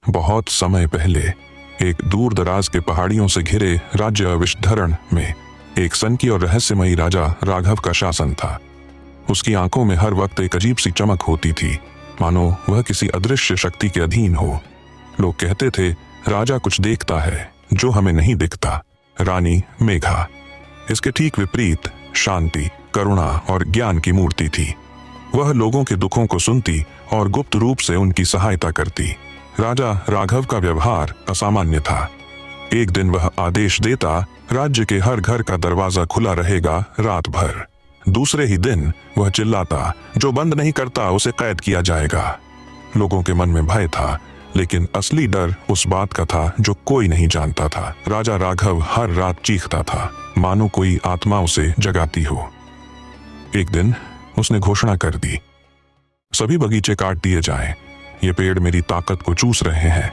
बहुत समय पहले एक दूर दराज के पहाड़ियों से घिरे राज्य विषधरण में एक सनकी और रहस्यमयी राजा राघव का शासन था। उसकी आंखों में हर वक्त एक अजीब सी चमक होती थी, मानो वह किसी अदृश्य शक्ति के अधीन हो। लोग कहते थे, राजा कुछ देखता है जो हमें नहीं दिखता। रानी मेघा इसके ठीक विपरीत शांति, करुणा और ज्ञान की मूर्ति थी। वह लोगों के दुखों को सुनती और गुप्त रूप से उनकी सहायता करती। राजा राघव का व्यवहार असामान्य था। एक दिन वह आदेश देता, राज्य के हर घर का दरवाजा खुला रहेगा रात भर। दूसरे ही दिन वह चिल्लाता, जो बंद नहीं करता उसे कैद किया जाएगा। लोगों के मन में भय था, लेकिन असली डर उस बात का था जो कोई नहीं जानता था। राजा राघव हर रात चीखता था, मानो कोई आत्मा उसे जगाती हो। एक दिन उसने घोषणा कर दी, सभी बगीचे काट दिए जाएं, ये पेड़ मेरी ताकत को चूस रहे हैं।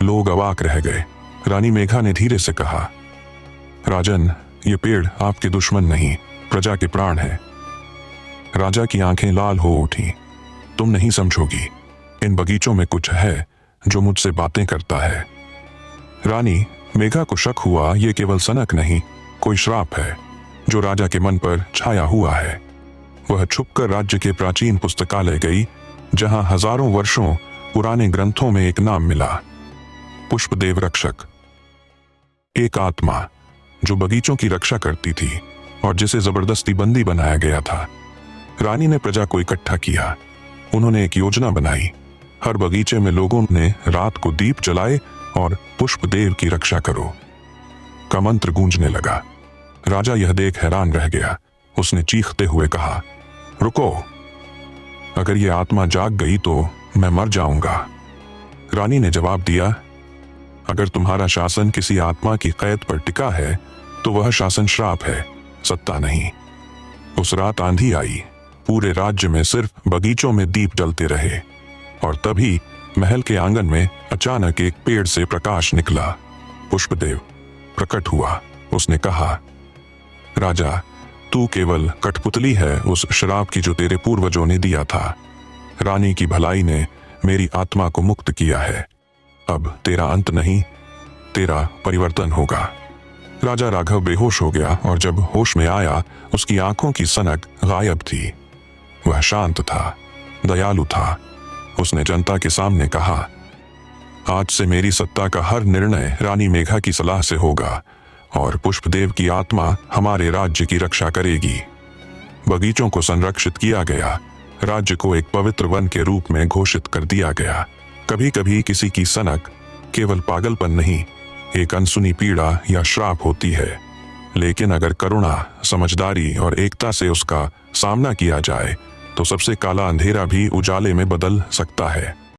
लोग अवाक रह गए। रानी मेघा ने धीरे से कहा, राजन, ये पेड़ आपके दुश्मन नहीं, प्रजा के प्राण है। राजा की आंखें लाल हो उठी। तुम नहीं समझोगी, इन बगीचों में कुछ है जो मुझसे बातें करता है। रानी मेघा को शक हुआ, ये केवल सनक नहीं, कोई श्राप है जो राजा के मन पर छाया हुआ है। वह छुपकर राज्य के प्राचीन पुस्तकालय गई, जहां हजारों वर्षों पुराने ग्रंथों में एक नाम मिला, पुष्पदेव रक्षक। एक आत्मा जो बगीचों की रक्षा करती थी और जिसे जबरदस्ती बंदी बनाया गया था। रानी ने प्रजा को इकट्ठा किया। उन्होंने एक योजना बनाई। हर बगीचे में लोगों ने रात को दीप जलाए और पुष्पदेव की रक्षा करो का मंत्र गूंजने लगा। राजा यह देख हैरान रह गया। उसने चीखते हुए कहा, रुको, अगर यह आत्मा जाग गई तो मैं मर जाऊंगा। रानी ने जवाब दिया, अगर तुम्हारा शासन किसी आत्मा की कैद पर टिका है तो वह शासन श्राप है, सत्ता नहीं। उस रात आंधी आई। पूरे राज्य में सिर्फ बगीचों में दीप जलते रहे और तभी महल के आंगन में अचानक एक पेड़ से प्रकाश निकला। पुष्पदेव प्रकट हुआ। उसने कहा, राजा, तू केवल कठपुतली है उस श्राप की जो तेरे पूर्वजों ने दिया था। रानी की भलाई ने मेरी आत्मा को मुक्त किया है। अब तेरा अंत नहीं, तेरा परिवर्तन होगा। राजा राघव बेहोश हो गया और जब होश में आया, उसकी आंखों की सनक गायब थी। वह शांत था, दयालु था। उसने जनता के सामने कहा, आज से मेरी सत्ता का हर निर्णय रानी मेघा की सलाह से होगा और पुष्पदेव की आत्मा हमारे राज्य की रक्षा करेगी। बगीचों को संरक्षित किया गया। राज्य को एक पवित्र वन के रूप में घोषित कर दिया गया। कभी कभी किसी की सनक केवल पागलपन नहीं, एक अनसुनी पीड़ा या श्राप होती है, लेकिन अगर करुणा, समझदारी और एकता से उसका सामना किया जाए तो सबसे काला अंधेरा भी उजाले में बदल सकता है।